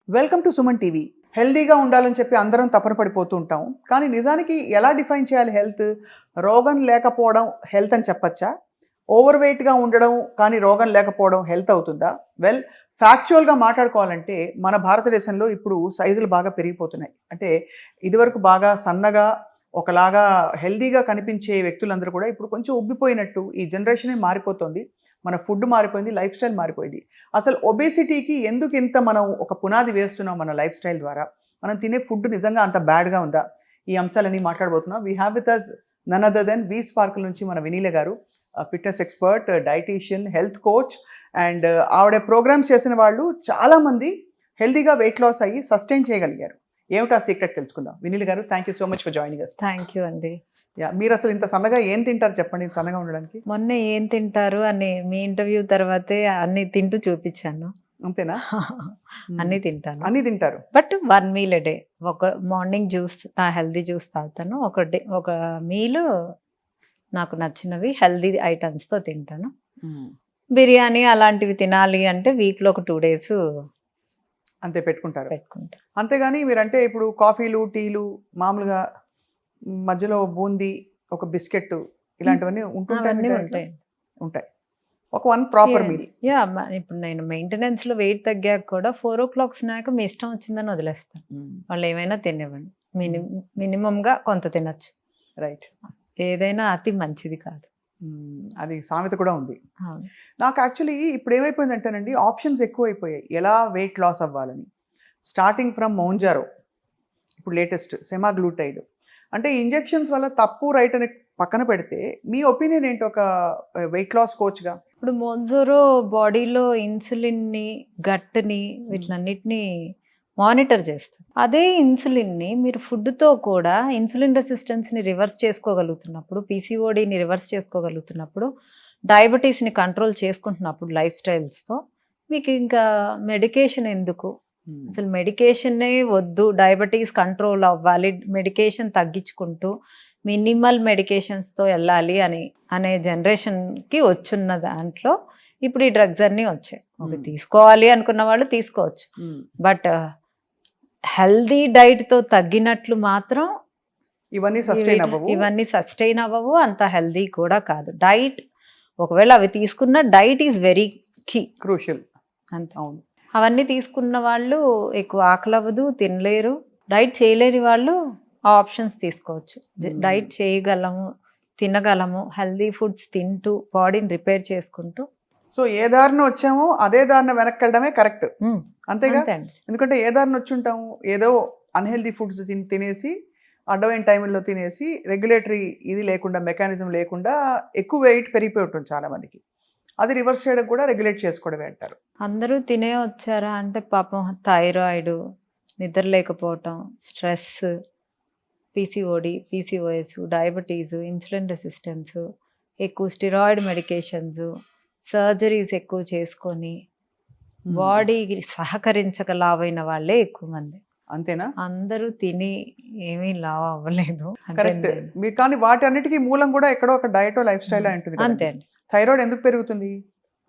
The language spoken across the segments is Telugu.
Welcome to Suman TV. హెల్దీగా ఉండాలని చెప్పి అందరం తపన పడిపోతూ ఉంటాం. కానీ నిజానికి ఎలా డిఫైన్ చేయాలి హెల్త్? రోగం లేకపోవడం హెల్త్ అని చెప్పచ్చా? ఓవర్ వెయిట్‌గా ఉండడం కానీ రోగం లేకపోవడం హెల్త్ అవుతుందా? వెల్, ఫ్యాక్చువల్‌గా మాట్లాడుకోవాలంటే మన భారతదేశంలో ఇప్పుడు సైజులు బాగా పెరిగిపోతున్నాయి. అంటే ఇదివరకు బాగా సన్నగా ఒకలాగా హెల్దీగా కనిపించే వ్యక్తులందరూ కూడా ఇప్పుడు కొంచెం ఉబ్బిపోయినట్టు ఈ జనరేషనే మారిపోతుంది. మన ఫుడ్ మారిపోయింది, లైఫ్ స్టైల్ మారిపోయింది. అసలు ఒబేసిటీకి ఎందుకు ఇంత మనం ఒక పునాది వేస్తున్నాం మన లైఫ్ స్టైల్ ద్వారా? మనం తినే ఫుడ్ నిజంగా అంత బ్యాడ్‌గా ఉందా? ఈ అంశాలన్నీ మాట్లాడబోతున్నాం. We have with us none other than we sparkle నుంచి మన వినీల గారు. Fitness expert, dietitian, health coach and ఆవిడ ప్రోగ్రామ్స్ చేసిన వాళ్ళు చాలామంది హెల్తీగా వెయిట్ లాస్ అయ్యి సస్టైన్ చేయగలిగారు. ఏమిటో ఆ సీక్రెట్ తెలుసుకుందాం. వినీల గారు, thank you so much for joining us. Thank you అండి. మీరు అసలు ఇంత సన్నగా ఏం తింటారు చెప్పండి సన్నగా ఉండడానికి? మొన్న ఏం తింటారు అని మీ ఇంటర్వ్యూ తర్వాతే అన్ని తింటూ చూపించాను. అంతేనా? అన్ని తింటాను. అన్నీ తింటారు. But 1 meal a day. ఒక మార్నింగ్ జ్యూస్, హెల్దీ జ్యూస్ తాగుతాను. ఒక మీల్ నాకు నచ్చినవి హెల్దీ ఐటమ్స్తో తింటాను. బిర్యానీ అలాంటివి తినాలి అంటే వీక్లో ఒక 2 days అంతే పెట్టుకుంటారు. పెట్టుకుంటాను. అంతేగాని మీరంటే ఇప్పుడు కాఫీలు, టీలు మామూలుగా మధ్యలో బూందీ, ఒక బిస్కెట్ ఇలాంటివన్నీ అవన్నీ ఉంటుంటాయి. ఉంటాయి. ఉంటాయి. ఒక వన్ ప్రాపర్ మీల్. యా, ఇప్పుడు నేను మెయింటెనెన్స్లో వెయిట్ తగ్గాక కూడా 4 o'clock స్నాక్ మీ ఇష్టం వచ్చిందని వదిలేస్తాను. వాళ్ళు ఏమైనా తినివ్వండి. మినిమంగా కొంత తినచ్చు. రైట్. ఏదైనా అతి మంచిది కాదు. అది సామెత కూడా ఉంది. అవును. నాకు యాక్చువల్లీ ఇప్పుడు ఏమైపోయిందంటేనండి, ఆప్షన్స్ ఎక్కువైపోయాయి ఎలా వెయిట్ లాస్ అవ్వాలని. స్టార్టింగ్ ఫ్రమ్ మౌంజారో, ఇప్పుడు లేటెస్ట్ సెమాగ్లూటైడ్. అంటే ఇంజెక్షన్స్ వల్ల తప్పు రైట్ అని పక్కన పెడితే మీ ఒపీనియన్ ఏంటి ఒక వెయిట్ లాస్ కోచ్గా? ఇప్పుడు మోన్జోరో బాడీలో ఇన్సులిన్ని, గట్ని వీటిలన్నిటిని మానిటర్ చేస్తుంది. అదే ఇన్సులిన్ని మీరు ఫుడ్తో కూడా ఇన్సులిన్ రెసిస్టెన్స్ని రివర్స్ చేసుకోగలుగుతున్నప్పుడు, పీసీఓడిని రివర్స్ చేసుకోగలుగుతున్నప్పుడు, డయాబెటీస్ని కంట్రోల్ చేసుకుంటున్నప్పుడు లైఫ్ స్టైల్స్తో మీకు ఇంకా మెడికేషన్ ఎందుకు? అసలు మెడికేషన్నే వద్దు, డయాబెటీస్ కంట్రోల్ అవ్వాలి, మెడికేషన్ తగ్గించుకుంటూ మినిమల్ మెడికేషన్స్తో వెళ్ళాలి అనే జనరేషన్కి వచ్చున్న దాంట్లో ఇప్పుడు ఈ డ్రగ్స్ అన్నీ వచ్చాయి. ఒక తీసుకోవాలి అనుకున్న వాళ్ళు తీసుకోవచ్చు. బట్ హెల్దీ డైట్తో తగ్గినట్లు మాత్రం ఇవన్నీ సస్టైన్ అవ్వవు, అంత హెల్దీ కూడా కాదు. డైట్ ఒకవేళ అవి తీసుకున్న diet is very key, crucial. అంతే. అవును. అవన్నీ తీసుకున్న వాళ్ళు ఎక్కువ ఆకలి అవ్వదు, తినలేరు. డైట్ చేయలేని వాళ్ళు ఆ ఆప్షన్స్ తీసుకోవచ్చు. డైట్ చేయగలము, తినగలము, హెల్దీ ఫుడ్స్ తింటూ బాడీని రిపేర్ చేసుకుంటూ. సో ఏ దారిన వచ్చామో అదే దారిన వెనక్కి వెళ్ళడమే కరెక్ట్. అంతేగా? ఎందుకంటే ఏ దారిన వచ్చి ఉంటాము, ఏదో అన్హెల్దీ ఫుడ్స్ తినేసి అడ్డమైన టైంలో తినేసి రెగ్యులేటరీ ఇది లేకుండా, మెకానిజం లేకుండా ఎక్కువ వెయిట్ పెరిగిపోయి ఉంటుంది చాలా మందికి. అది రివర్స్ చేయడం కూడా రెగ్యులేట్ చేసుకోవడమే అంటారు. అందరూ తినే వచ్చారా అంటే పాపం థైరాయిడ్, నిద్ర లేకపోవటం, stress, PCOD, PCOS, diabetes, insulin resistance, ఎక్కువ స్టిరాయిడ్ మెడికేషన్స్, సర్జరీస్ ఎక్కువ చేసుకొని బాడీకి సహకరించక లావైన వాళ్ళే ఎక్కువ మంది. అంతేనా? అందరూ తిని ఏమీ లావ్ అవ్వలేదు. కరెక్ట్. కానీ వాటి అన్నిటికీ మూలం కూడా ఎక్కడో ఒక డయటో లైఫ్ స్టైల్ ఉంటుంది. అంతే అండి. థైరాయిడ్ ఎందుకు పెరుగుతుంది?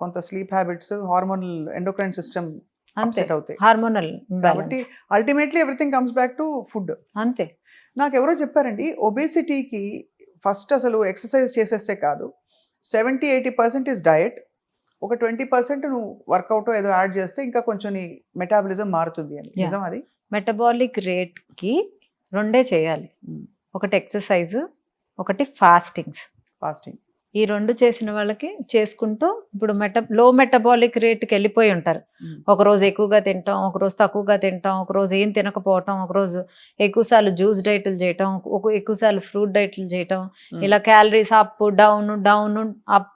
కొంత sleep habits, hormonal endocrine system upset అవుతాయి. హార్మోనల్ కాబట్టి ultimately everything comes back to food. అంతే. నాకు ఎవరో చెప్పారండి, ఒబేసిటీకి ఫస్ట్ అసలు ఎక్సర్సైజ్ చేసేస్తే కాదు, 70-80% ఇస్ డయట్, ఒక 20% నువ్వు వర్కౌట్ ఏదో యాడ్ చేస్తే ఇంకా కొంచెం నీ మెటాబలిజం మారుతుంది అని. నిజం అది? మెటబాలిక్ రేట్కి 2 చేయాలి. ఒకటి ఎక్సర్సైజ్, ఒకటి ఫాస్టింగ్. ఈ 2 చేసిన వాళ్ళకి చేసుకుంటూ ఇప్పుడు లో మెటబాలిక్ రేట్కి వెళ్ళిపోయి ఉంటారు. ఒకరోజు ఎక్కువగా తింటాం, ఒకరోజు తక్కువగా తింటాం, ఒకరోజు ఏం తినకపోవటం, ఒకరోజు ఎక్కువసార్లు జ్యూస్ డైట్లు చేయటం, ఎక్కువసార్లు ఫ్రూట్ డైట్లు చేయటం, ఇలా calories up down down up,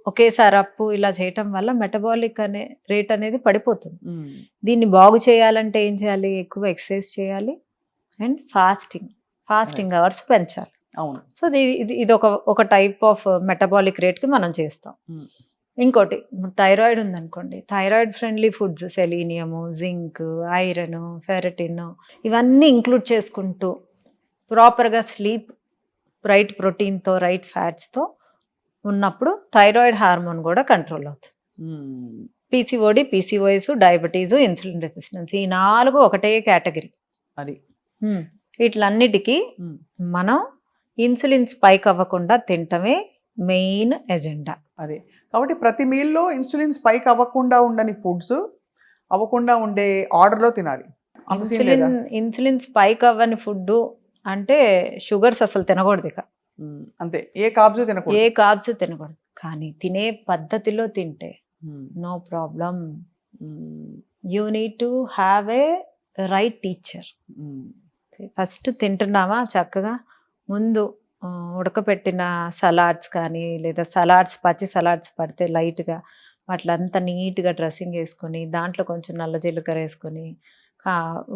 ఒకేసారి అప్పు, ఇలా చేయటం వల్ల మెటబాలిక్ రేట్ అనేది పడిపోతుంది. దీన్ని బాగు చేయాలంటే ఏం చేయాలి? ఎక్కువ ఎక్సర్సైజ్ చేయాలి అండ్ ఫాస్టింగ్ అవర్స్ పెంచాలి. అవును. సో ఇది ఒక టైప్ ఆఫ్ మెటబాలిక్ రేట్కి మనం చేస్తాం. ఇంకోటి థైరాయిడ్ ఉందనుకోండి, thyroid friendly foods, selenium, zinc, iron, ferritin ఇవన్నీ ఇంక్లూడ్ చేసుకుంటూ ప్రాపర్గా స్లీప్, రైట్ ప్రోటీన్తో, రైట్ ఫ్యాట్స్తో ఉన్నప్పుడు థైరాయిడ్ హార్మోన్ కూడా కంట్రోల్ అవుతుంది. PCOD, PCOS, diabetes, insulin resistance ఈ 4 ఒకటే కేటగిరీ. అది వీటిలన్నిటికీ ఉమ్, మనం ఇన్సులిన్ స్పైక్ అవ్వకుండా తినటమే మెయిన్ ఎజెండా. అది కాబట్టి ప్రతి మీల్లో ఇన్సులిన్ స్పైక్ అవ్వకుండా ఉండని ఫుడ్స్ అవ్వకుండా ఉండే ఆర్డర్లో తినాలి. అంత సీన్ లేదా? ఇన్సులిన్ స్పైక్ అవ్వని ఫుడ్ అంటే షుగర్స్ అసలు తినకూడదు. ఇక అంతే, ఏ కార్బ్స్ ఏ తినకూడదు. కార్బ్స్ తినకూడదు. కానీ తినే పద్ధతిలో తింటే um, no problem. Um, you need to have a right teacher. Um, first తింటున్నామా చక్కగా ముందు ఉడకపెట్టిన సలాడ్స్ కానీ లేదా పచ్చి సలాడ్స్ పడితే లైట్గా వాటిలంతా నీట్గా డ్రెస్సింగ్ వేసుకొని దాంట్లో కొంచెం నల్ల జీలకర్ర వేసుకొని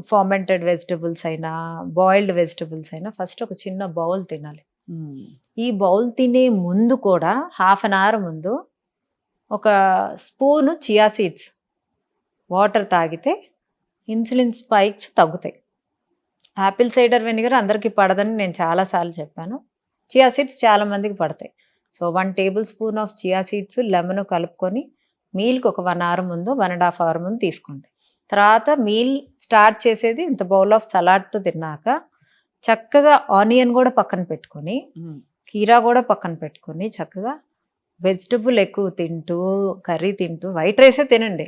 ఫర్మెంటెడ్ వెజిటబుల్స్ అయినా బాయిల్డ్ వెజిటబుల్స్ అయినా ఫస్ట్ ఒక చిన్న బౌల్ తినాలి. ఉమ్, ఈ బౌల్ తినే ముందు కూడా హాఫ్ అన్ అవర్ ముందు ఒక స్పూను చియా సీడ్స్ వాటర్ తాగితే ఇన్సులిన్ స్పైక్స్ తగ్గుతాయి. యాపిల్ సైడర్ వెనిగర్ అందరికీ పడదని నేను చాలాసార్లు చెప్పాను. చియా సీడ్స్ చాలామందికి పడతాయి. So 1 table spoon of chia seeds lemon కలుపుకొని మీల్కి ఒక 1 అవర్ ముందు 1.5 అవర్ ముందు తీసుకోండి. తర్వాత మీల్ స్టార్ట్ చేసేది ఇంత బౌల్ ఆఫ్ సలాడ్తో తిన్నాక చక్కగా ఆనియన్ కూడా పక్కన పెట్టుకొని ఉమ్, కీరా కూడా పక్కన పెట్టుకొని చక్కగా వెజిటబుల్ ఎక్కువ తింటూ కర్రీ తింటూ వైట్ రైసే తినండి.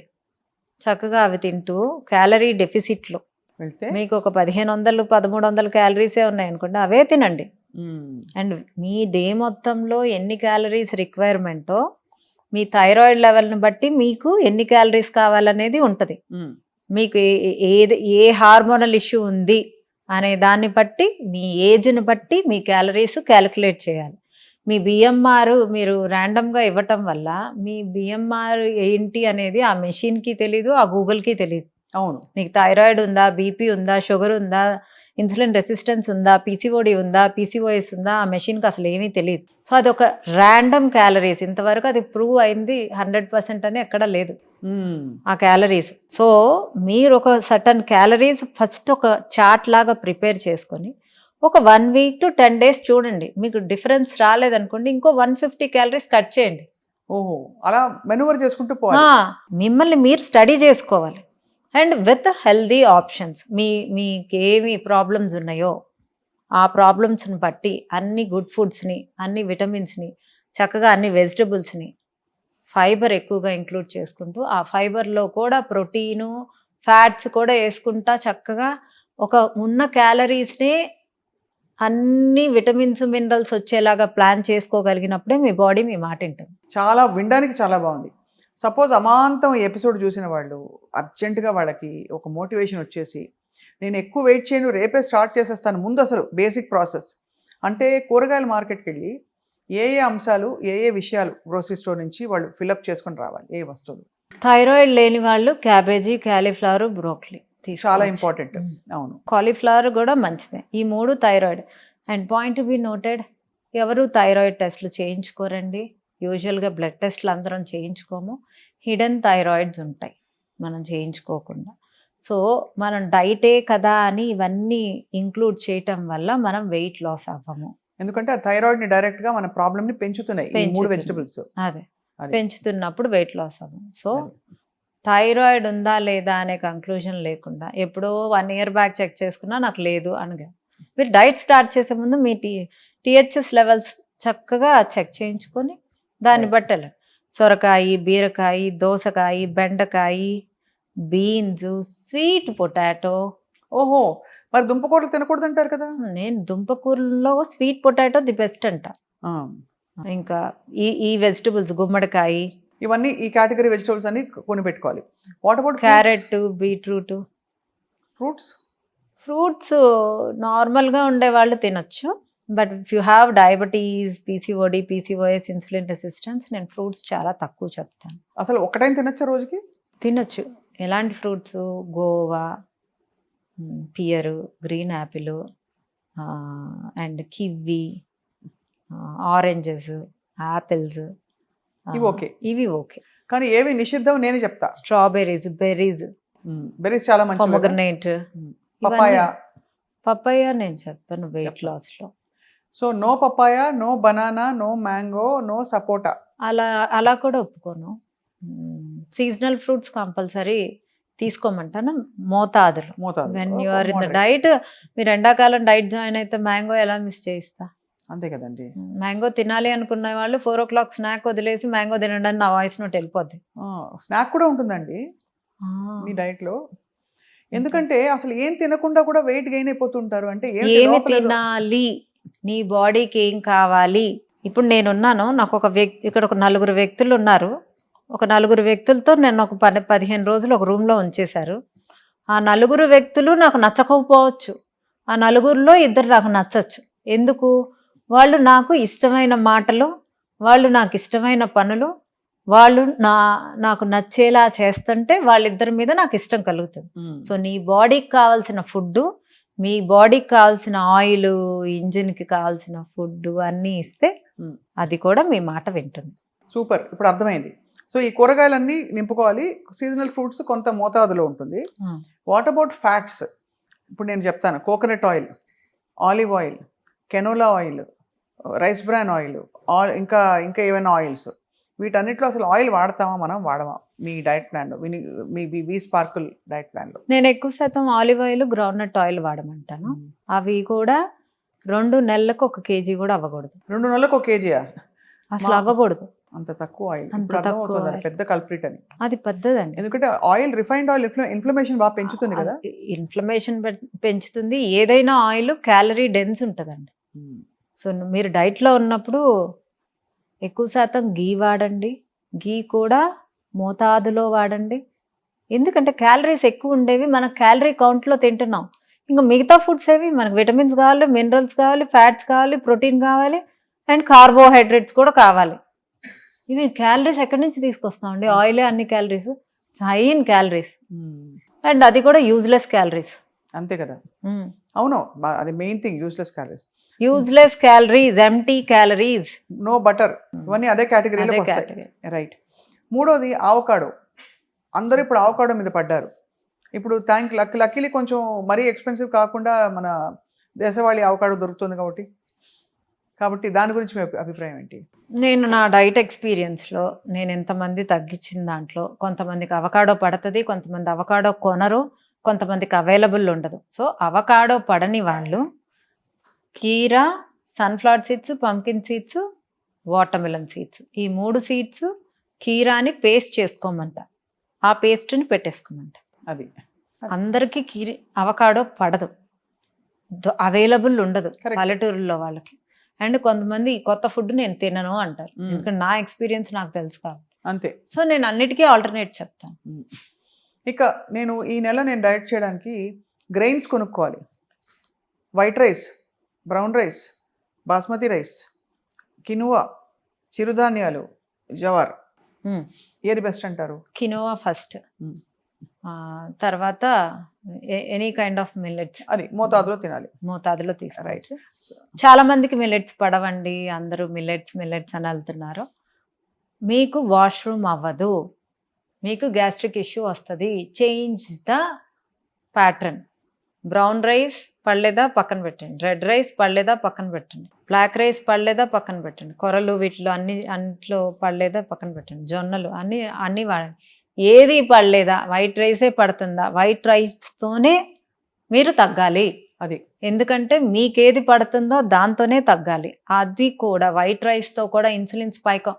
చక్కగా అవి తింటూ క్యాలరీ డెఫిసిట్లో వెళ్తే మీకు ఒక 1500 1300 క్యాలరీసే ఉన్నాయి అనుకోండి, అవే తినండి. ఉమ్, అండ్ మీ డే మొత్తంలో ఎన్ని క్యాలరీస్ రిక్వైర్మెంటో మీ థైరాయిడ్ లెవెల్ని బట్టి మీకు ఎన్ని క్యాలరీస్ కావాలనేది ఉంటుంది. ఉమ్, మీకు ఏ హార్మోనల్ ఇష్యూ ఉంది అనే దాన్ని బట్టి మీ ఏజ్ని బట్టి మీ క్యాలరీస్ క్యాలిక్యులేట్ చేయాలి. మీ బిఎంఆర్ మీరు ర్యాండమ్గా ఇవ్వటం వల్ల మీ బిఎంఆర్ ఏంటి అనేది ఆ మెషిన్కి తెలీదు, ఆ గూగుల్కి తెలీదు. అవును. నీకు థైరాయిడ్ ఉందా, బీపీ ఉందా, షుగర్ ఉందా, ఇన్సులిన్ రెసిస్టెన్స్ ఉందా, పీసీఓడి ఉందా, పీసీఓఎస్ ఉందా, ఆ మెషిన్కి అసలు ఏమీ తెలియదు. సో అది ఒక ర్యాండమ్ క్యాలరీస్. ఇంతవరకు అది ప్రూవ్ అయింది 100% అని ఎక్కడ లేదు ఉమ్, ఆ క్యాలరీస్. సో మీరు ఒక సర్టన్ క్యాలరీస్ ఫస్ట్ ఒక చార్ట్ లాగా ప్రిపేర్ చేసుకొని ఒక 1 వీక్ టు 10 డేస్ చూడండి. మీకు డిఫరెన్స్ రాలేదనుకోండి ఇంకో 150 క్యాలరీస్ కట్ చేయండి. ఓహో, అలా మెనూవర్ చేసుకుంటూ పోవాలి. మిమ్మల్ని మీరు స్టడీ చేసుకోవాలి. అండ్ విత్ హెల్దీ ఆప్షన్స్ మీకేమి ప్రాబ్లమ్స్ ఉన్నాయో ఆ ప్రాబ్లమ్స్ని బట్టి అన్ని గుడ్ ఫుడ్స్ని, అన్ని విటమిన్స్ని, చక్కగా అన్ని వెజిటబుల్స్ని, ఫైబర్ ఎక్కువగా ఇంక్లూడ్ చేసుకుంటూ ఆ ఫైబర్లో కూడా ప్రోటీను ఫ్యాట్స్ కూడా వేసుకుంటా చక్కగా ఒక ఉన్న క్యాలరీస్నే అన్ని విటమిన్స్ మినరల్స్ వచ్చేలాగా ప్లాన్ చేసుకోగలిగినప్పుడే మీ బాడీ మీ మాట వింటుంది. చాలా వినడానికి చాలా బాగుంది. సపోజ్ అమాంతం ఈ ఎపిసోడ్ చూసిన వాళ్ళు అర్జెంటుగా వాళ్ళకి ఒక మోటివేషన్ వచ్చేసి నేను ఎక్కువ వెయిట్ చేయను, రేపే స్టార్ట్ చేసేస్తాను. ముందు అసలు బేసిక్ ప్రాసెస్ అంటే కూరగాయల మార్కెట్కి వెళ్ళి ఏ అంశాలు ఏ విషయాలు గ్రోసరీ స్టోర్ నుంచి వాళ్ళు ఫిల్అప్ చేసుకొని రావాలి, ఏ వస్తువులు? థైరాయిడ్ లేని వాళ్ళు క్యాబేజీ, క్యాలీఫ్లవర్, బ్రోకలీ చాలా ఇంపార్టెంట్. అవును, కాలీఫ్లవర్ కూడా మంచిదే. ఈ 3 thyroid. And point to be noted, ఎవరు థైరాయిడ్ టెస్ట్లు చేయించుకోరండి. యూజువల్గా బ్లడ్ టెస్ట్లు అందరం చేయించుకోము. హిడెన్ థైరాయిడ్స్ ఉంటాయి మనం చేయించుకోకుండా. సో మనం డైటే కదా అని ఇవన్నీ ఇంక్లూడ్ చేయటం వల్ల మనం వెయిట్ లాస్ అవ్వము. ఎందుకంటే ఆ థైరాయిడ్ని డైరెక్ట్గా మన ప్రాబ్లమ్ని పెంచుతున్నాయి ఈ 3 వెజిటబుల్స్. అదే పెంచుతున్నప్పుడు వెయిట్ లాస్ అవ్వము. సో థైరాయిడ్ ఉందా లేదా అనే కంక్లూజన్ లేకుండా ఎప్పుడో 1 ఇయర్ బ్యాక్ చెక్ చేసుకున్నా నాకు లేదు అనగా మీరు డైట్ స్టార్ట్ చేసే ముందు మీ టీహెచ్ఎస్ లెవెల్స్ చక్కగా చెక్ చేయించుకొని దాన్ని బట్టి వెళ్ళండి. సొరకాయ, బీరకాయ, దోసకాయ, బెండకాయ, బీన్స్, స్వీట్ పొటాటో. ఓహో, మరి దుంపకూరలు తినకూడదు అంటారు కదా? నేను దుంపకూరలో స్వీట్ పొటాటో ది బెస్ట్ అంట. ఇంకా ఈ వెజిటబుల్స్ గుమ్మడికాయ, ఇవన్నీ ఈ కేటగిరీ వెజిటబుల్స్ అన్ని కొని పెట్టుకోవాలి. What about carrot, beetroot? Fruits నార్మల్గా ఉండే వాళ్ళు తినొచ్చు. But if you have diabetes, PCOD, PCOS, insulin resistance, నేను ఫ్రూట్స్ చాలా తక్కువ చెప్తాను. అసలు ఒకటైం తినొచ్చా రోజుకి? తినొచ్చు. ఎలాంటి fruits? Goa, pear, green Apple, and kiwi, oranges, apples, ఇవి ఓకే. కానీ ఏవి నిషిద్ధం నేనే చెప్తా. స్ట్రాబెర్రీస్, బెర్రీస్ చాలా మంచి. పొమోగ్రనేట్, పపాయ నేను చెప్పాను వెయిట్ లాస్లో. So no papaya, no banana, no mango, no sapota. అలా కూడా ఒప్పుకోను. సీజనల్ ఫ్రూట్స్ కంపల్సరీ తీసుకోమంటాను మోతాదులు. మోతాదు when you are in the moderate. Diet, మీరు ఎండాకాలం డైట్ జాయిన్ అయితే మ్యాంగో ఎలా మిస్ చేయిస్తా? అంతే కదండి. మ్యాంగో తినాలి అనుకున్న వాళ్ళు 4 o'clock స్నాక్ వదిలేసి మ్యాంగో తినండి అని నా వాయిస్ నోట్ వెళ్ళిపోద్ది. స్నాక్ కూడా ఉంటుందండి మీ డైట్ లో. ఎందుకంటే అసలు ఏం తినకుండా కూడా వెయిట్ గెయిన్ అయిపోతుంటారు. అంటే ఏంటి ఏమి లోపల ఏదో- తినాలి, నీ బాడీకి ఏం కావాలి? ఇప్పుడు నేనున్నాను, నాకు ఒక వ్యక్తి, ఇక్కడ ఒక 4 వ్యక్తులు ఉన్నారు. ఒక 4 వ్యక్తులతో నేను ఒక 15 రోజులు ఒక రూమ్లో ఉంచేశారు. ఆ 4 వ్యక్తులు నాకు నచ్చకపోవచ్చు, ఆ 4లో 2 నాకు నచ్చచ్చు. ఎందుకు? వాళ్ళు నాకు ఇష్టమైన మాటలు, వాళ్ళు నాకు ఇష్టమైన పనులు, వాళ్ళు నాకు నచ్చేలా చేస్తుంటే వాళ్ళిద్దరి మీద నాకు ఇష్టం కలుగుతుంది. సో నీ బాడీకి కావాల్సిన ఫుడ్, మీ బాడీకి కావాల్సిన ఆయిల్, ఇంజిన్కి కావాల్సిన ఫుడ్ అన్నీ ఇస్తే అది కూడా మీ మాట వింటుంది. సూపర్, ఇప్పుడు అర్థమైంది. సో ఈ కూరగాయలన్నీ నింపుకోవాలి. సీజనల్ ఫ్రూట్స్ కొంత మోతాదులో ఉంటుంది. What about fats? ఇప్పుడు నేను చెప్తాను, coconut oil, olive oil, canola oil, rice bran oil, ఇంకా ఇంకా ఏమైనా ఆయిల్స్, వీటన్నిటిలో అసలు ఆయిల్ వాడతామా మనం, వాడమా మీ డైట్ ప్లాన్లో, మీ వి స్పార్కుల్ డైట్ ప్లాన్లో? నేను ఎక్కువ శాతం ఆలివ్ ఆయిల్, గ్రౌండ్నట్ ఆయిల్ వాడమంటాను. అవి కూడా 2 నెలలకు 1 kg కూడా అవ్వకూడదు. 2 నెలలకు 1 kg అసలు అవ్వకూడదు. అంత తక్కువ ఆయిల్, అంత ఇప్పుడు తక్కువ అర్థమవుతుంది అది oil. పెద్ద కల్ప్రిట్ అని. అది పెద్దదండి. ఎందుకంటే ఆయిల్, రిఫైన్డ్ ఆయిల్ ఇన్ఫ్లమేషన్ బాగా పెంచుతుంది కదా. ఇన్ఫ్లమేషన్ పెంచుతుంది. ఏదైనా ఆయిల్ క్యాలరీ డెన్స్ ఉంటుందండి. సో మీరు డైట్లో ఉన్నప్పుడు ఎక్కువ శాతం గీ వాడండి. గీ కూడా మోతాదులో వాడండి. ఎందుకంటే క్యాలరీస్ ఎక్కువ ఉండేవి మనం క్యాలరీ కౌంట్లో తింటున్నాం. ఇంకా మిగతా ఫుడ్స్ ఏవి మనకు విటమిన్స్ కావాలి, మినరల్స్ కావాలి, ఫ్యాట్స్ కావాలి, ప్రోటీన్ కావాలి, అండ్ కార్బోహైడ్రేట్స్ కూడా కావాలి. ఇవి క్యాలరీస్ ఎక్కడి నుంచి తీసుకొస్తామండి? ఆయిలే అన్ని calories, high in calories, and అది కూడా యూజ్లెస్ క్యాలరీస్. అంతే కదా. అవును, అది main thing, useless calories. Useless calories, empty calories, no butter, ఇవన్నీ అదే కేటగిరీలో వస్తాయి. రైట్. మూడోది ఆవకాడో. అందరూ ఇప్పుడు ఆవకాడో మీద పడ్డారు. ఇప్పుడు లక్కీలీ కొంచెం మరీ ఎక్స్పెన్సివ్ కాకుండా మన దేశవాళీ ఆవకాడో దొరుకుతుంది కాబట్టి దాని గురించి మీ అభిప్రాయం ఏంటి? నేను నా డైట్ ఎక్స్పీరియన్స్లో నేను ఎంతమంది తగ్గించిన దాంట్లో, కొంతమందికి అవకాడో పడుతుంది, కొంతమంది అవకాడో కొనరు, కొంతమందికి అవైలబుల్ ఉండదు. సో అవకాడో పడని వాళ్ళు కీరా, sunflower seeds, pumpkin seeds, watermelon seeds, ఈ 3 సీడ్స్ కీరాని పేస్ట్ చేసుకోమంట, ఆ పేస్ట్ని పెట్టేసుకోమంట. అది అందరికీ అవకాడో పడదు, అవైలబుల్ ఉండదు పల్లెటూరులో వాళ్ళకి. అండ్ కొంతమంది కొత్త ఫుడ్ నేను తినను అంటారు, ఎందుకంటే నా ఎక్స్పీరియన్స్ నాకు తెలుసు కాబట్టి. అంతే. సో నేను అన్నిటికీ ఆల్టర్నేట్ చెప్తాను. ఇక ఈ నెల నేను డైట్ చేయడానికి గ్రెయిన్స్ కొనుక్కోవాలి. White rice, brown rice, basmati rice, quinoa, చిరుధాన్యాలు, జవార్, ఏది బెస్ట్ అంటారు? కినోవా ఫస్ట్, తర్వాత ఎనీ కైండ్ ఆఫ్ మిల్లెట్స్. అది మోతాదులో తినాలి, మోతాదులో తీసుకోవచ్చు. చాలా మందికి మిల్లెట్స్ పడవండి, అందరూ మిల్లెట్స్ అని వెళ్తున్నారు. మీకు వాష్రూమ్ అవ్వదు, మీకు గ్యాస్ట్రిక్ ఇష్యూ వస్తుంది. Change the pattern. Brown rice పడలేదా పక్కన పెట్టండి, రెడ్ రైస్ పడలేదా పక్కన పెట్టండి, బ్లాక్ రైస్ పడలేదా పక్కన పెట్టండి, కొరలు వీటిలో అన్నిట్లో పడలేదా పక్కన పెట్టండి, జొన్నలు అన్నీ వాడండి. ఏది పడలేదా, వైట్ రైసే పడుతుందా, వైట్ రైస్తోనే మీరు తగ్గాలి. అది ఎందుకంటే మీకేది పడుతుందో దాంతోనే తగ్గాలి. అది కూడా వైట్ రైస్తో కూడా ఇన్సులిన్ స్పైక్.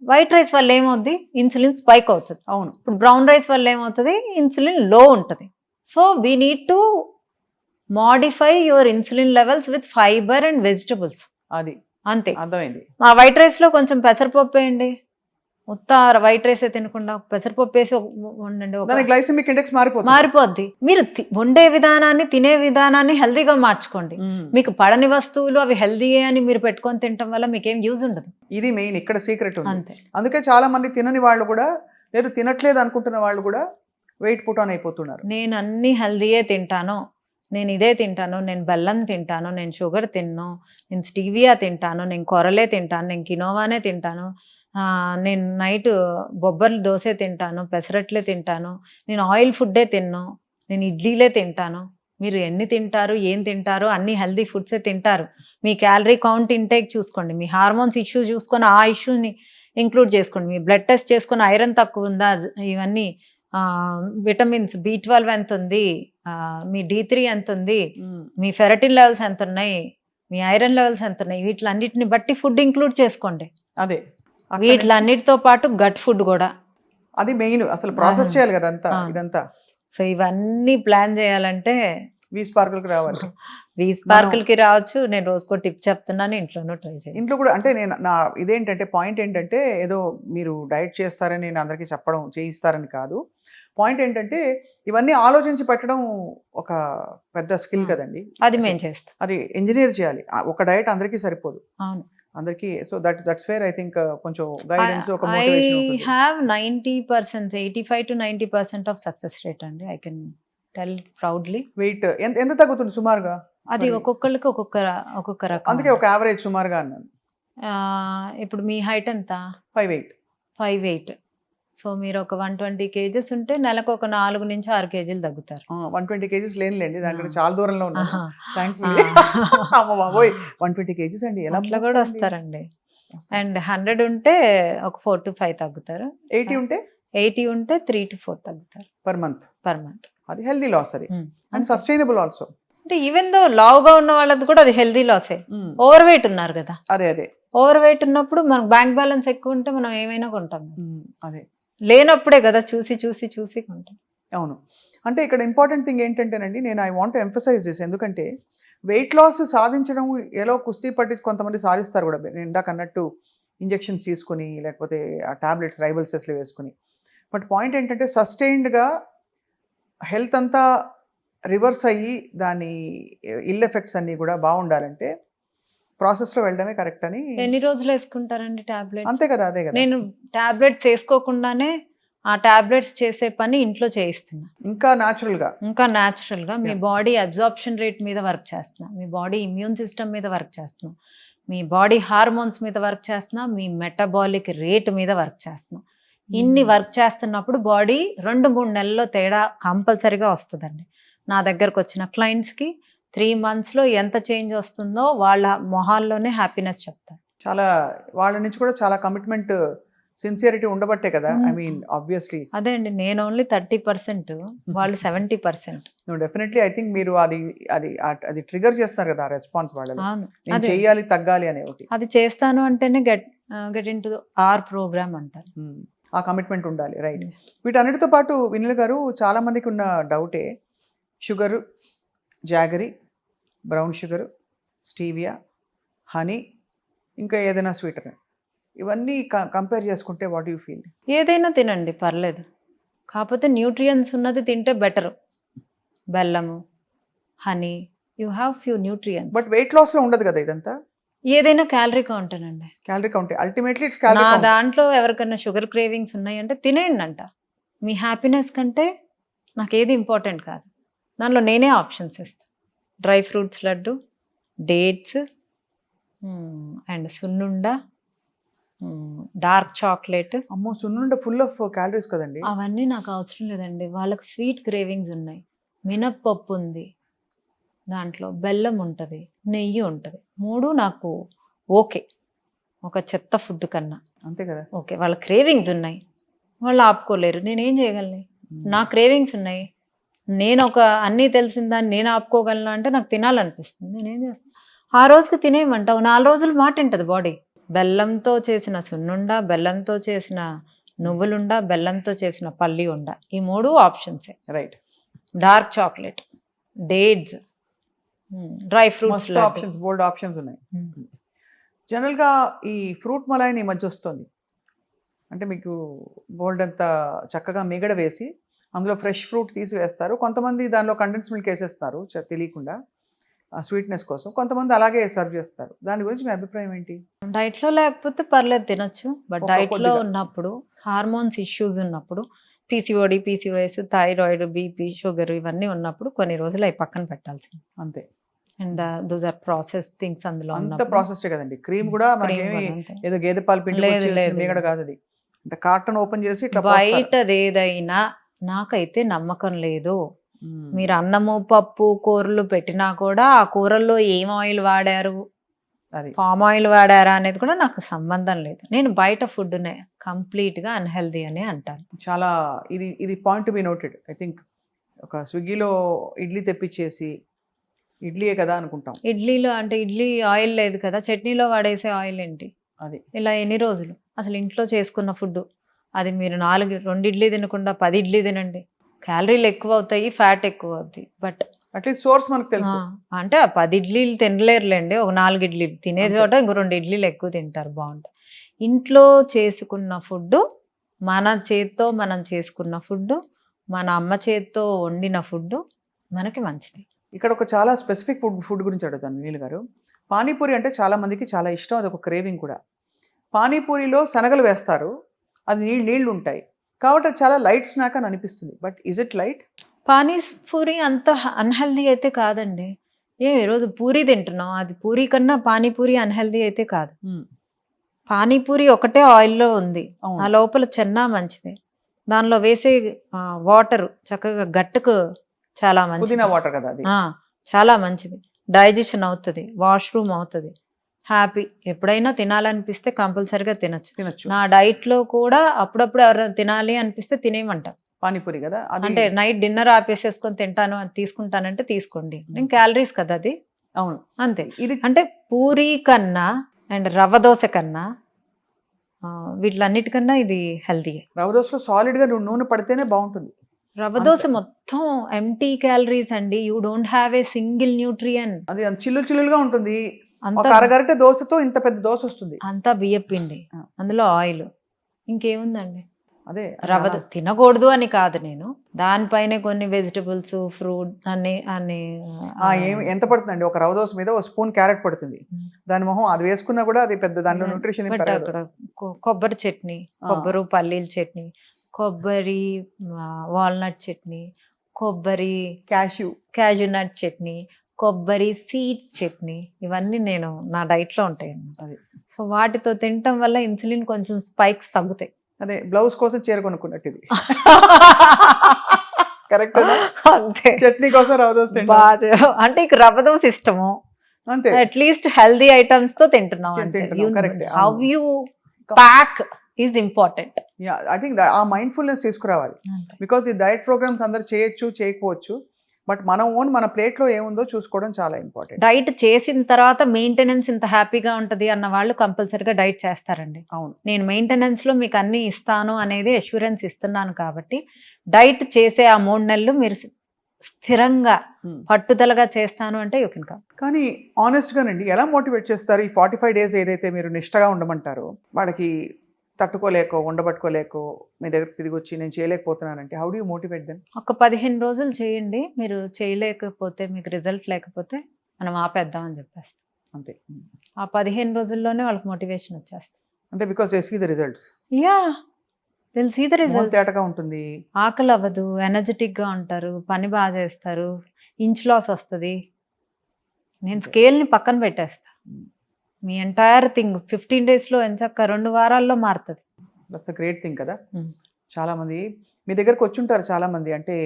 వైట్ రైస్ వల్ల ఏమవుతుంది? ఇన్సులిన్ స్పైక్ అవుతుంది. అవును. ఇప్పుడు బ్రౌన్ రైస్ వల్ల ఏమవుతుంది? ఇన్సులిన్ లో ఉంటుంది. So we need to modify your insulin levels with fibre and vegetables. అది అంతే, అర్థమైంది. ఆ వైట్ రైస్లో కొంచెం పెసరపప్పు వేయండి, ఉత్త వైట్ రైస్ తినకుండా పెసరపప్పు వేసి వండండి, గ్లైసెమిక్ ఇండెక్స్ మారిపోద్ది. మీరు వండే విధానాన్ని, తినే విధానాన్ని హెల్దీగా మార్చుకోండి. మీకు పడని వస్తువులు అవి హెల్దీ అని మీరు పెట్టుకొని తినటం వల్ల మీకేం యూజ్ ఉండదు. ఇది మెయిన్ ఇక్కడ సీక్రెట్ ఉంది. అంతే. అందుకే చాలా మంది తినని వాళ్ళు కూడా, లేదు తినట్లేదు అనుకుంటున్న వాళ్ళు కూడా వెయిట్ పుట్ ఆన్ అయిపోతున్నారు. నేను అన్ని హెల్దీయే తింటాను, నేను ఇదే తింటాను, నేను బెల్లం తింటాను, నేను షుగర్ తిన్ను, నేను స్టీవియా తింటాను, నేను కొరలే తింటాను, నేను కినోవానే తింటాను, నేను నైట్ బొబ్బర్లు దోశ తింటాను, పెసరట్లే తింటాను, నేను ఆయిల్ ఫుడ్డే తిన్ను, నేను ఇడ్లీలే తింటాను. మీరు ఎన్ని తింటారు, ఏం తింటారు, అన్ని హెల్దీ ఫుడ్సే తింటారు. మీ క్యాలరీ కౌంట్ ఇంటేక్ చూసుకోండి, మీ హార్మోన్స్ ఇష్యూ చూసుకొని ఆ ఇష్యూని ఇంక్లూడ్ చేసుకోండి. మీ బ్లడ్ టెస్ట్ చేసుకుని ఐరన్ తక్కువ ఉందా, ఇవన్నీ విటమిన్స్ B12 ఎంత ఉంది, మీ D3 ఎంత ఉంది, మీ ఫెరటిన్ లెవెల్స్ ఎంత ఉన్నాయి, మీ ఐరన్ లెవెల్స్ ఎంత ఉన్నాయి, వీటిలన్నిటిని బట్టి ఫుడ్ ఇంక్లూడ్ చేసుకోండి. అదే వీటిలన్నిటితో పాటు గట్ ఫుడ్ కూడా. అది మెయిన్, అసలు ప్రాసెస్ చేయాలి కదా అంతా ఇదంతా. సో ఇవన్నీ ప్లాన్ చేయాలంటే V-Sparkleకి రావాలి. V-Sparkleకి రావచ్చు. నేను రోజుకో టిప్ చెప్తున్నాను, ఇంట్లోనూ ట్రై చేయండి. ఇంట్లో కూడా అంటే నేను నా ఇదేంటంటే పాయింట్ ఏంటంటే ఏదో మీరు డైట్ చేస్తారని నేను అందరికీ చెప్పడం చేయిస్తారని కాదు. పాయింట్ ఏంటంటే ఇవన్నీ ఆలోచించి పెట్టడం ఒక పెద్ద స్కిల్ కదండి. అది మేము చేస్తాం. అది ఇంజనీర్ చేయాలి. ఒక డైట్ అందరికీ సరిపోదు. అవును, అందరికీ. So that's where I think కొంచెం గైడెన్స్, ఒక ఐ మోటివేషన్ ఉంటుంది. Have 90%, 85 to 90% of success rate అండి. I can tell proudly. వెయిట్ ఎంత తగ్గుతుంది సుమారుగా? అది ఒక్కొక్కరికి ఒక్కొక్క రకం. అందుకే ఒక యావరేజ్ సుమారుగా అన్నాను. ఇప్పుడు మీ హైట్ ఎంత? 5'8". 5'8". సో మీరు ఒక 120 kgs ఉంటే నెలకు ఒక 4 నుంచి 6 kgs తగ్గుతారు. 120 kgs లేనులేండి, దాంట్లో చాలా దూరంలో ఉన్నాను. ఆహా. థ్యాంక్ఫుల్లీ. అమ్మ బాబోయ్, 120 kgs అండి, ఎలా అట్లా కూడా వస్తారండి. అండ్ 100 ఉంటే ఒక 4 to 5 తగ్గుతారు. 80 ఉంటే 80 ఉంటే 3 to 4 తగ్గుతారు పర్ మంత్. అది హెల్దీ లాస్, అది అండ్ సస్టైనబుల్ ఆల్సో. అంటే ఈవెన్ దో లావుగా ఉన్న వాళ్ళది కూడా అది హెల్దీ లాసే. ఓవర్ వెయిట్ ఉన్నారు కదా, అదే ఓవర్ వెయిట్ ఉన్నప్పుడు మనకు బ్యాంక్ బ్యాలెన్స్ ఎక్కువ ఉంటే మనం ఏమైనా కొంటాం. అదే లేనప్పుడే కదా చూసి కొంటాం. అవును. అంటే ఇక్కడ ఇంపార్టెంట్ థింగ్ ఏంటంటేనండి, నేను ఐ వాంట్ ఎంఫసైజ్ దిస్. ఎందుకంటే వెయిట్ లాస్ సాధించడం ఎలా కుస్తీ పట్టి కొంతమంది సాధిస్తారు కూడా. నేను ఇందాక అన్నట్టు ఇంజెక్షన్స్ తీసుకుని, లేకపోతే ఆ టాబ్లెట్స్ రైబల్సెస్లో వేసుకుని. బట్ పాయింట్ ఏంటంటే సస్టైన్డ్గా హెల్త్ అంతా రివర్స్ అయ్యి దాని ఇల్ ఎఫెక్ట్స్ అన్నీ కూడా బాగుండాలంటే ప్రాసెస్లో వెళ్ళడమే కరెక్ట్ అని. ఎన్ని రోజులు వేసుకుంటారండి టాబ్లెట్? అంతే కదా, అదే కదా. నేను టాబ్లెట్స్ వేసుకోకుండానే ఆ టాబ్లెట్స్ చేసే పని ఇంట్లో చేయిస్తున్నా. ఇంకా న్యాచురల్గా మీ బాడీ అబ్జార్ప్షన్ రేట్ మీద వర్క్ చేస్తున్నా, మీ బాడీ ఇమ్యూన్ సిస్టమ్ మీద వర్క్ చేస్తున్నా, మీ బాడీ హార్మోన్స్ మీద వర్క్ చేస్తున్నా, మీ మెటబాలిక్ రేట్ మీద వర్క్ చేస్తున్నా. ఇన్ని వర్క్ చేస్తున్నప్పుడు బాడీ 2-3 నెలల్లో తేడా కంపల్సరీగా వస్తుందండి. నా దగ్గరకు వచ్చిన క్లయింట్స్కి 3 monthsలో ఎంత చేంజ్ వస్తుందో వాళ్ళ మొహాల్లోనే హ్యాపీనెస్ చెప్తారు. చాలా వాళ్ళ నుంచి కూడా చాలా కమిట్మెంట్, సిన్సియరిటీ ఉండబట్టే కదా. ఐ మీన్ ఆబ్వియస్లీ అదే అండి, నేను ఓన్లీ 30%, వాళ్ళు 70%. డెఫినెట్లీ ఐ థింక్ మీరు అది ట్రిగర్ చేస్తారు కదా రెస్పాన్స్ వాళ్ళలో. నేను చెయ్యాలి, తగ్గాలి అనే ఒకటి. అది చేస్తాను అంటేనే get into our program అంటారు. ఆ కమిట్మెంట్ ఉండాలి, రైట్. వీటన్నిటితో పాటు వినిల్ గారు, చాలా మందికి ఉన్న డౌటే sugar, jaggery, brown sugar, stevia, honey, ఇంకా ఏదైనా స్వీటనర్, ఇవన్నీ కంపేర్ చేసుకుంటే వాట్ యూ ఫీల్? ఏదైనా తినండి, పర్లేదు. కాకపోతే న్యూట్రియన్స్ ఉన్నది తింటే బెటరు. బెల్లము, honey, you have few nutrients. But weight లాస్లో ఉండదు కదా ఇదంతా? ఏదైనా క్యాలరీ కౌంటేనండి. క్యాలరీ కౌంటే అల్టిమేట్లీ ఇట్స్ క్యాలరీ కౌంట్. దాంట్లో ఎవరికైనా షుగర్ క్రేవింగ్స్ ఉన్నాయంటే తినేయండి అంట. మీ హ్యాపీనెస్ కంటే నాకు ఏది ఇంపార్టెంట్ కాదు. దానిలో నేనే ఆప్షన్స్ ఇస్తాను. Dry fruits laddu, dates and సున్నుండ, డార్క్ చాక్లెట్. అమ్మో, సున్నుండ ఫుల్ ఆఫ్ క్యాలరీస్ కదండి. అవన్నీ నాకు అవసరం లేదండి. వాళ్ళకి స్వీట్ క్రేవింగ్స్ ఉన్నాయి. మినప్పప్పు ఉంది, దాంట్లో బెల్లం ఉంటుంది, నెయ్యి ఉంటుంది. 3 నాకు ఓకే, ఒక చెత్త ఫుడ్ కన్నా. అంతే కదా. ఓకే, వాళ్ళ క్రేవింగ్స్ ఉన్నాయి, వాళ్ళు ఆపుకోలేరు, నేనేం చేయగలను? నా క్రేవింగ్స్ ఉన్నాయి, నేను ఒక అన్నీ తెలిసిన దాన్ని నేను ఆపుకోగలను అంటే నాకు తినాలనిపిస్తుంది, నేనేం చేస్తాను? ఆ రోజుకి తినేయమంటావు, 4 రోజులు మాట ఉంటుంది బాడీ. బెల్లంతో చేసిన సున్నుండ, బెల్లంతో చేసిన నువ్వులుండ, బెల్లంతో చేసిన పల్లి ఉండ, ఈ 3 ఆప్షన్సే. Right. Dark chocolate, dates, dry fruits, options, బోల్డ్ ఆప్షన్స్ ఉన్నాయి. జనరల్గా ఈ ఫ్రూట్ మలాయిని ఈ మధ్య వస్తుంది. అంటే మీకు బోల్డ్ అంతా చక్కగా మిగడ వేసి అందులో ఫ్రెష్ ఫ్రూట్ తీసి వేస్తారు. కొంతమంది దానిలో కండెన్స్ మిల్క్ వేసేస్తారు తెలియకుండా స్వీట్నెస్ కోసం. కొంతమంది అలాగే సర్వ్ చేస్తారు. దాని గురించి మీ అభిప్రాయం ఏంటి? డైట్లో లేకపోతే పర్లేదు, తినొచ్చు. బట్ డైట్లో ఉన్నప్పుడు, హార్మోన్స్ ఇష్యూస్ ఉన్నప్పుడు, PCOD, PCOS, thyroid, BP, sugar ఇవన్నీ ఉన్నప్పుడు కొన్ని రోజులు అవి పక్కన పెట్టాల్సింది అంతే. And those are process things. అందులో అంత ప్రాసెస్ కదండి. క్రీమ్ కూడా ఏదో గేదె పాలు పిండి మిగడ కాదు అది. అంటే కార్టన్ ఓపెన్ చేసి ఇట్లా బయటది ఏదైనా నాకైతే నమ్మకం లేదు. మీరు అన్నము, పప్పు, కూరలు పెట్టినా కూడా ఆ కూరల్లో ఏం ఆయిల్ వాడారు, అది పామ్ ఆయిల్ వాడారా అనేది కూడా నాకు సంబంధం లేదు. నేను బయట ఫుడ్నే కంప్లీట్గా అన్హెల్దీ అని అంటాను. చాలా ఇది point to be noted. I think ఒక స్విగ్గీలో ఇడ్లీ తెప్పించేసి ఇడ్లీయే కదా అనుకుంటాం. ఇడ్లీలో అంటే ఇడ్లీ ఆయిల్ లేదు కదా, చట్నీలో వాడేసే ఆయిల్ ఏంటి? అది ఇలా ఎన్ని రోజులు అసలు ఇంట్లో చేసుకున్న ఫుడ్ అది మీరు 2 ఇడ్లీ తినకుండా 10 ఇడ్లీ తినండి, క్యాలరీలు ఎక్కువ అవుతాయి, ఫ్యాట్ ఎక్కువ అవుతాయి. బట్ అట్లీస్ట్ సోర్స్ మనకు తెలుసు. అంటే ఆ 10 ఇడ్లీలు తినలేరులేండి, ఒక 4 ఇడ్లీలు తినే అంతే. చోట ఇంకో 2 ఇడ్లీలు ఎక్కువ తింటారు, బాగుంటాయి. ఇంట్లో చేసుకున్న ఫుడ్, మన చేత్తో మనం చేసుకున్న ఫుడ్, మన అమ్మ చేత్తో వండిన ఫుడ్ మనకి మంచిది. ఇక్కడ ఒక చాలా స్పెసిఫిక్ ఫుడ్ గురించి అడుగుతాను నీళ్ళు గారు. పానీపూరి అంటే చాలా మందికి చాలా ఇష్టం, అది ఒక క్రేవింగ్ కూడా. పానీపూరిలో శనగలు వేస్తారు, అది నీళ్ళు ఉంటాయి కాబట్టి అది చాలా లైట్ స్నాక్ అని అనిపిస్తుంది. But is it light? Panipuri అంత అన్హెల్దీ అయితే కాదండి. ఈరోజు పూరి తింటున్నాం, అది పూరి కన్నా పానీపూరి అన్హెల్దీ అయితే కాదు. పానీపూరి ఒకటే ఆయిల్లో ఉంది, ఆ లోపల చెన్నా మంచిది. దానిలో వేసే వాటర్ చక్కగా గట్టుకు చాలా మంచిది, పుదీనా వాటర్ కదా అది. చాలా మంచిది, డైజెషన్ అవుతుంది, వాష్రూమ్ అవుతుంది, హ్యాపీ. ఎప్పుడైనా తినాలనిపిస్తే కంపల్సరిగా తినచ్చు. నా డైట్లో కూడా అప్పుడప్పుడు ఎవరైనా తినాలి అనిపిస్తే తినేయమంట. పానీపూరి కదా అంటే నైట్ డిన్నర్ ఆపేసేసుకొని తింటాను అని తీసుకుంటానంటే తీసుకోండి, నేను క్యాలరీస్ కదా అది. అవును అంతే. ఇది అంటే పూరి కన్నా అండ్ రవ్వ దోశ కన్నా వీటిలన్నిటికన్నా ఇది హెల్తీ. రవ్వ దోశలో సాలిడ్ గా నూనె పడితేనే బాగుంటుంది. రవ్వ దోశ మొత్తం ఎంటీ క్యాలరీస్ అండి, you don't have a single nutrient. అది చిల్లుగా ఉంటుంది. అంత ఒక అరగరిటె దోశతో ఇంత పెద్ద దోశ వస్తుంది. అంతా బియ్యం పిండి, అందులో ఆయిల్, ఇంకేముందండి. అదే రవ్వ తినకూడదు అని కాదు నేను, దానిపైనే కొన్ని వెజిటబుల్స్, ఫ్రూట్ అన్ని ఎంత పడుతుందండి ఒక రవ్వ దోశ మీద? ఒక స్పూన్ క్యారెట్ పడుతుంది, దాని మొహం అది వేసుకున్నా కూడా అది పెద్ద దానిలో న్యూట్రిషన్. అక్కడ కొబ్బరి చట్నీ, కొబ్బరి పల్లీల చట్నీ, కొబ్బరి వాల్నట్ చట్నీ, కొబ్బరి క్యాష్యూ నట్ చట్నీ, కొబ్బరి సీడ్స్ చట్నీ, ఇవన్నీ నేను నా డైట్లో ఉంటాయి. సో వాటితో తినటం వల్ల ఇన్సులిన్ కొంచెం స్పైక్స్ తగ్గుతాయి. అదే బ్లౌజ్ కోసం చీర కొనుక్కున్నట్టు ఇది. కరెక్ట్. అంతే, చట్నీ కోసం రవ్వ దోశ అంటే ఇక రవ్వ దోశ ఇష్టము, అంతే. అట్లీస్ట్ హెల్దీ ఐటమ్స్ తో తింటున్నాం. How you pack is important. I think ఆ మైండ్ఫుల్నెస్ తీసుకురావాలి. బికాస్ ఈ డైట్ ప్రోగ్రామ్స్ అందరు చేయొచ్చు, చేయకపోవచ్చు, బట్ మన ప్లేట్లో ఏముందో చూసుకోవడం చాలా ఇంపార్టెంట్. డైట్ చేసిన తర్వాత మెయింటెనెన్స్ ఇంత హ్యాపీగా ఉంటుంది అన్న వాళ్ళు కంపల్సరీగా డైట్ చేస్తారండి. అవును, నేను మెయింటెనెన్స్లో మీకు అన్ని ఇస్తాను అనేది అష్యూరెన్స్ ఇస్తున్నాను కాబట్టి డైట్ చేసే ఆ 3 నెలలు మీరు స్థిరంగా పట్టుదలగా చేస్తాను అంటే యూ కెన్ కమ్. కానీ ఆనెస్ట్గానండి ఎలా మోటివేట్ చేస్తారు? ఈ 45 days ఏదైతే మీరు నిష్టగా ఉండమంటారో, వాళ్ళకి తట్టుకోలేకో ఉండబట్టుకోలేకో మీ దగ్గరికి తిరిగి వచ్చి నేను చేయలేకపోతున్నానంటే how do you motivate them? ఒక 15 రోజులు చేయండి, మీరు చేయలేకపోతే, మీకు రిజల్ట్ లేకపోతే మనం ఆపేద్దామని చెప్పేస్తాం అంతే. ఆ 15 రోజుల్లోనే వాళ్ళకి మోటివేషన్ వచ్చేస్తుంది. అంటే because they see the results. Yeah, they see the result. తేటగా ఉంటుంది, ఆకలి అవ్వదు, ఎనర్జెటిక్గా ఉంటారు, పని బాగా చేస్తారు, ఇంచ్ లాస్ వస్తుంది. నేను స్కేల్ని పక్కన పెట్టేస్తా, మీ ఎంటైర్ థింగ్ 15 daysలో ఎంచక్క 2 వారాల్లో మారుతుంది. దట్స్ అ గ్రేట్ థింగ్ కదా. చాలామంది మీ దగ్గరకు వచ్చి ఉంటారు, చాలామంది. అంటే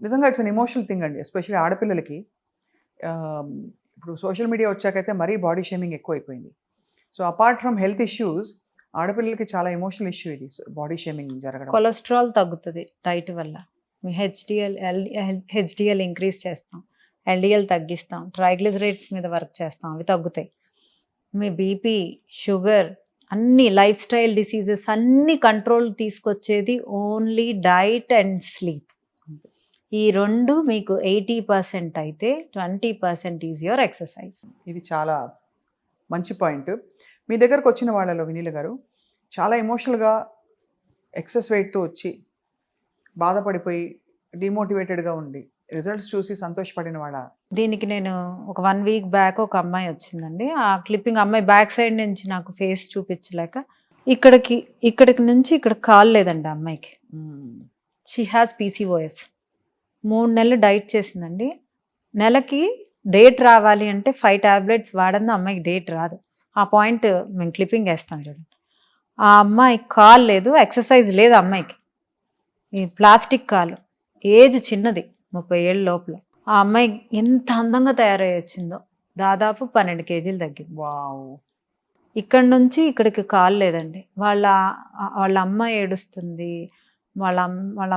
నిజంగా ఇట్స్ అన్ ఎమోషనల్ థింగ్ అండి, ఎస్పెషల్లీ ఆడపిల్లలకి. ఇప్పుడు సోషల్ మీడియా వచ్చాకైతే మరీ బాడీ షేమింగ్ ఎక్కువైపోయింది. So apart from health issues, ఆడపిల్లలకి చాలా ఎమోషనల్ ఇష్యూ ఇది, బాడీ షేమింగ్ జరగడం. కొలెస్ట్రాల్ తగ్గుతుంది డైట్ వల్ల, మీ హెచ్డిఎల్ ఇంక్రీజ్ చేస్తాం, ఎల్డిఎల్ తగ్గిస్తాం, ట్రైగ్లిజరైడ్స్ మీద వర్క్ చేస్తాం, అవి తగ్గుతాయి. మీ బీపీ, షుగర్, అన్ని లైఫ్ స్టైల్ డిసీజెస్ అన్ని కంట్రోల్ తీసుకొచ్చేది ఓన్లీ డైట్ అండ్ స్లీప్. ఈ 2 మీకు 80% అయితే 20% ఈజ్ యువర్ ఎక్సర్సైజ్. ఇది చాలా మంచి పాయింట్. మీ దగ్గరకు వచ్చిన వాళ్ళలో వినీల గారు చాలా ఎమోషనల్గా ఎక్సెస్ వెయిట్తో వచ్చి బాధపడిపోయి డిమోటివేటెడ్గా ఉండి రిజల్ట్స్ చూసి సంతోషపడిన వాళ్ళ? దీనికి నేను ఒక 1 week బ్యాక్ ఒక అమ్మాయి వచ్చిందండి. ఆ క్లిప్పింగ్ అమ్మాయి బ్యాక్ సైడ్ నుంచి నాకు ఫేస్ చూపించలేక ఇక్కడికి నుంచి ఇక్కడ కాల్ లేదండి అమ్మాయికి. She has PCOS. 3 నెలలు డైట్ చేసిందండి. నెలకి డేట్ రావాలి అంటే 5 tablets వాడింది, అమ్మాయికి డేట్ రాదు. ఆ పాయింట్ మేము క్లిప్పింగ్ వేస్తాం చూడండి. ఆ అమ్మాయి కాల్ లేదు, ఎక్సర్సైజ్ లేదు అమ్మాయికి, ఈ ప్లాస్టిక్ కాలు, ఏజ్ చిన్నది, 30 ఏళ్ళ లోపల. ఆ అమ్మాయి ఎంత అందంగా తయారై వచ్చిందో. దాదాపు 12 కేజీలు తగ్గింది. వావ్! ఇక్కడ నుంచి ఇక్కడికి కాలు లేదండి. వాళ్ళ అమ్మ ఏడుస్తుంది. వాళ్ళ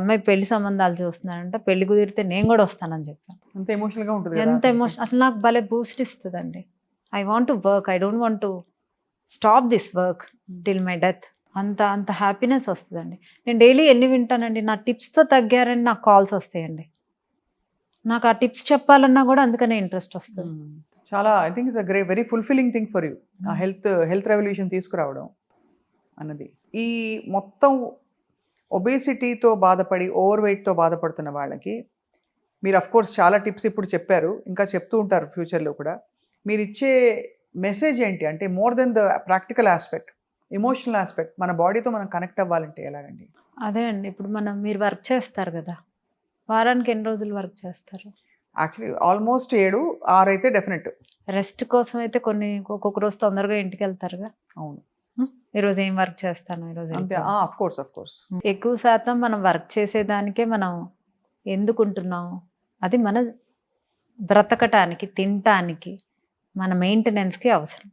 అమ్మాయి పెళ్లి సంబంధాలు చూస్తున్నారంట. పెళ్లి కుదిరితే నేను కూడా వస్తానని చెప్పాను. అంత ఎమోషనల్‌గా ఉంటది కదా! ఎంత ఎమోషన్ అసలు నాకు భలే బూస్ట్ ఇస్తదండి. I want to work. I don't want to stop this work till my death. అంత హ్యాపీనెస్ వస్తదండి. నేను డైలీ ఎన్ని వింటానండి. నా టిప్స్‌తో తగ్గారని నాకు కాల్స్ వస్తాయండి. నాకు ఆ టిప్స్ చెప్పాలన్నా కూడా అందుకనే ఇంట్రెస్ట్ వస్తుంది. చాలా I think it's a very fulfilling thing for you. ఆ హెల్త్ రెవల్యూషన్ తీసుకురావడం అన్నది. ఈ మొత్తం ఒబేసిటీతో బాధపడి ఓవర్ వెయిట్తో బాధపడుతున్న వాళ్ళకి మీరు అఫ్ కోర్స్ చాలా టిప్స్ ఇప్పుడు చెప్పారు, ఇంకా చెప్తూ ఉంటారు ఫ్యూచర్లో కూడా. మీరు ఇచ్చే మెసేజ్ ఏంటి? అంటే more than the practical aspect, emotional aspect, మన బాడీతో మనం కనెక్ట్ అవ్వాలంటే ఎలాగండి? అదే అండి. ఇప్పుడు మీరు వర్క్ చేస్తారు కదా, వారానికి ఎన్ని రోజులు వర్క్ చేస్తారు? యాక్చువల్లీ ఆల్మోస్ట్ 7, 6 అయితే డెఫినెట్. రెస్ట్ కోసం అయితే ఒక్కొక్క రోజు తొందరగా ఇంటికి వెళ్తారుగా. అవును, ఈరోజు ఏం వర్క్ చేస్తాను ఈరోజు అంతే. ఆఫ్ కోర్స్ ఎక్కువ శాతం మనం వర్క్ చేసేదానికే మనం ఎందుకుంటున్నాం? అది మన బ్రతకటానికి, తినటానికి, మన మెయింటెనెన్స్కి అవసరం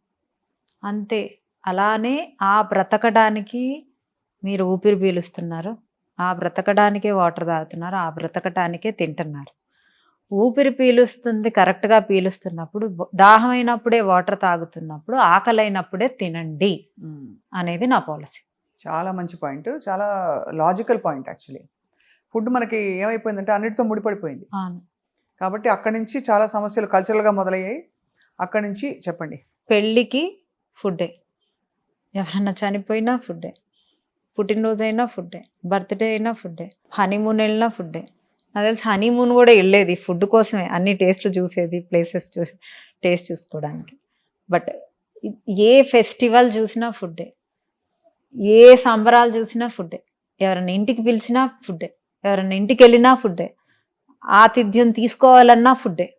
అంతే. అలానే ఆ బ్రతకడానికి మీరు ఊపిరి పీలుస్తున్నారు, ఆ బ్రతకడానికే వాటర్ తాగుతున్నారు, ఆ బ్రతకటానికే తింటున్నారు. ఊపిరి పీలుస్తుంది కరెక్ట్గా పీలుస్తున్నప్పుడు, దాహం అయినప్పుడే వాటర్ తాగుతున్నప్పుడు, ఆకలి అయినప్పుడే తినండి అనేది నా పాలసీ. చాలా మంచి పాయింట్, చాలా లాజికల్ పాయింట్. యాక్చువల్లీ ఫుడ్ మనకి ఏమైపోయిందంటే అన్నిటితో ముడిపడిపోయింది. కాబట్టి అక్కడి నుంచి చాలా సమస్యలు కల్చరల్గా మొదలయ్యాయి. అక్కడి నుంచి చెప్పండి. పెళ్ళికి ఫుడ్డే, ఎవరన్నా చనిపోయినా ఫుడ్డే, పుట్టినరోజు అయినా ఫుడ్డే, బర్త్డే అయినా ఫుడ్డే, హనీమూన్ వెళ్ళినా ఫుడ్డే. నాకు తెలిసి హనీమూన్ కూడా వెళ్ళేది ఫుడ్ కోసమే, అన్ని టేస్ట్లు చూసేది, ప్లేసెస్ టేస్ట్ చూసుకోవడానికి. బట్ ఏ ఫెస్టివల్ చూసినా ఫుడ్డే, ఏ సంబరాలు చూసినా ఫుడ్డే, ఎవరైనా ఇంటికి పిలిచినా ఫుడ్డే, ఎవరైనా ఇంటికి వెళ్ళినా ఫుడ్డే, ఆతిథ్యం తీసుకోవాలన్నా ఫుడ్డే.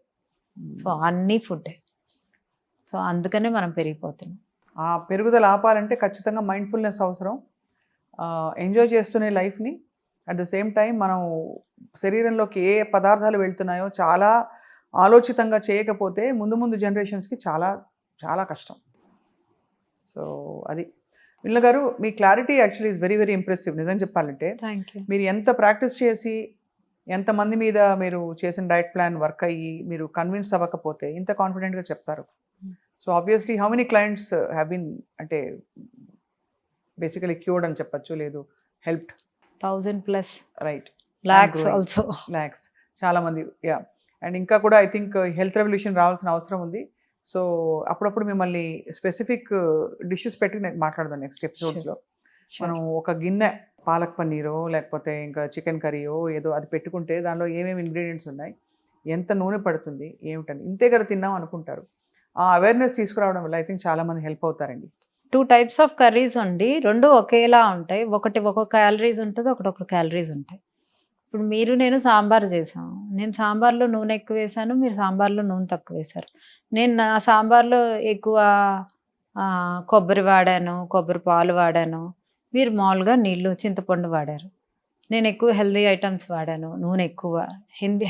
సో అన్నీ ఫుడ్డే. సో అందుకనే మనం పెరిగిపోతున్నాం. ఆ పెరుగుదల ఆపాలంటే ఖచ్చితంగా మైండ్ఫుల్నెస్ అవసరం. ఎంజాయ్ చేస్తూనే లైఫ్ని, అట్ ద సేమ్ టైం మనం శరీరంలోకి ఏ పదార్థాలు వెళ్తున్నాయో చాలా ఆలోచితంగా చేయకపోతే ముందు జనరేషన్స్కి చాలా చాలా కష్టం. సో అది విల్న గారు, మీ clarity actually is very impressive. నిజం చెప్పాలంటే థ్యాంక్ యూ. మీరు ఎంత ప్రాక్టీస్ చేసి, ఎంతమంది మీద మీరు చేసిన డైట్ ప్లాన్ వర్క్ అయ్యి మీరు కన్విన్స్ అవ్వకపోతే ఇంత కాన్ఫిడెంట్గా చెప్తారు. So obviously how many clients have been, అంటే బేసికలీ క్యూర్డ్ అని చెప్పచ్చు, లేదు హెల్ప్డ్? 1000+, రైట్, lakhs ఆల్సో. ల్యాక్స్, చాలామంది. యా, అండ్ ఇంకా కూడా ఐ థింక్ హెల్త్ రెవల్యూషన్ రావాల్సిన అవసరం ఉంది. సో అప్పుడప్పుడు మిమ్మల్ని స్పెసిఫిక్ డిషెస్ పెట్టి నేను మాట్లాడదాం నెక్స్ట్ ఎపిసోడ్స్లో. మనం ఒక గిన్నె పాలక్ పన్నీరో లేకపోతే ఇంకా చికెన్ కర్రీయో ఏదో అది పెట్టుకుంటే దానిలో ఏమేమి ఇంగ్రీడియంట్స్ ఉన్నాయి, ఎంత నూనె పడుతుంది, ఏమిటని ఇంతే కదా తిన్నాం అనుకుంటారు. ఆ అవేర్నెస్ తీసుకురావడం వల్ల ఐ థింక్ చాలామంది హెల్ప్ అవుతారండి. 2 types ఆఫ్ కర్రీస్ అండి, 2 ఒకేలా ఉంటాయి. ఒకటి ఒక క్యాలరీస్ ఉంటుంది, ఒకటి క్యాలరీస్ ఉంటాయి. ఇప్పుడు మీరు నేను సాంబార్ చేసాము, నేను సాంబార్లో నూనె ఎక్కువ వేసాను, మీరు సాంబార్లో నూనె తక్కువ వేశారు. నేను నా సాంబార్లో ఎక్కువ కొబ్బరి వాడాను, కొబ్బరి పాలు వాడాను, మీరు మామూలుగా నీళ్ళు చింతపండు వాడారు. నేను ఎక్కువ హెల్దీ ఐటమ్స్ వాడాను, నూనె ఎక్కువ,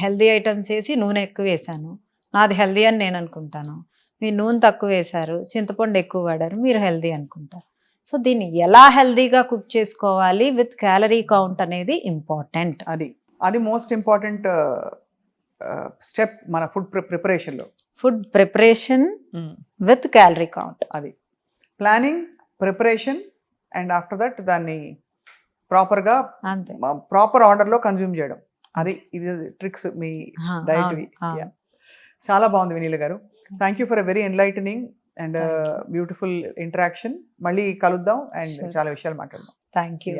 హెల్దీ ఐటమ్స్ వేసి నూనె ఎక్కువ వేసాను, నాది హెల్దీ అని నేను అనుకుంటాను. మీరు నూనె తక్కువ వేశారు, చింతపండు ఎక్కువ వాడారు, మీరు హెల్దీ అనుకుంటారు. సో దీన్ని ఎలా హెల్దీగా కుక్ చేసుకోవాలి విత్ క్యాలరీ కౌంట్ అనేది ఇంపార్టెంట్. అది మోస్ట్ ఇంపార్టెంట్ స్టెప్ మన ఫుడ్ ప్రిపరేషన్లో. Food preparation with calorie count, అది planning, preparation, and after that దాన్ని ప్రాపర్గా అంతే, ప్రాపర్ ఆర్డర్లో కన్జ్యూమ్ చేయడం. ఇది ట్రిక్స్ మీ డైట్వి. చాలా బాగుంది వినీల గారు. Thank you for a very enlightening and beautiful interaction. మళ్ళీ కలుద్దాం అండ్ చాలా విషయాలు మాట్లాడదాం. Thank you.